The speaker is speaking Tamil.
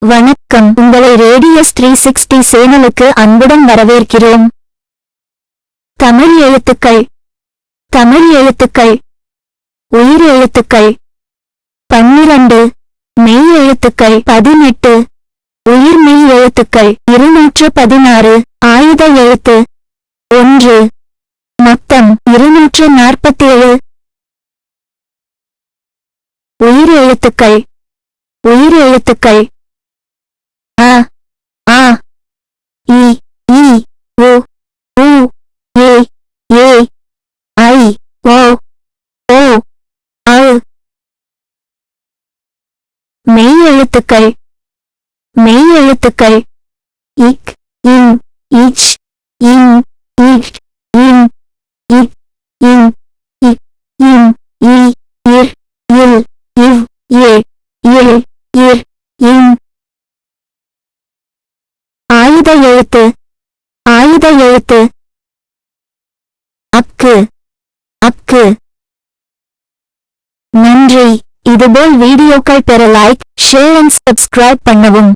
வணக்கம். உங்களை ரேடியஸ் 360 சேனலுக்கு அன்புடன் வரவேற்கிறோம். தமிழ் எழுத்துக்கள். தமிழ் எழுத்துக்கள். உயிர் எழுத்துக்கள் 12. மெய் எழுத்துக்கள் 18. உயிர் மெய் எழுத்துக்கள் 216. ஆயுத எழுத்து 1. மொத்தம் 247. உயிர் எழுத்துக்கள். உயிர் எழுத்துக்கள் அ ஆ இ ஈ உ ஊ ஏ ஏ ஐ ஓ ஓ ஔ. மெய் எழுத்துக்கள். மெய் எழுத்துக்கள் இக் இன் இச் இன் இட் இன் இக் இன் இக் இன் இ இர் இல் இவ் ஏ இல் இர் இன். ஆயுத எழுத்து. ஆயுத எழுத்து அக்கு அக்கு. நன்றி. இதுபோல் வீடியோக்கள் பெற லைக், ஷேர் அண்ட் சப்ஸ்கிரைப் பண்ணவும்.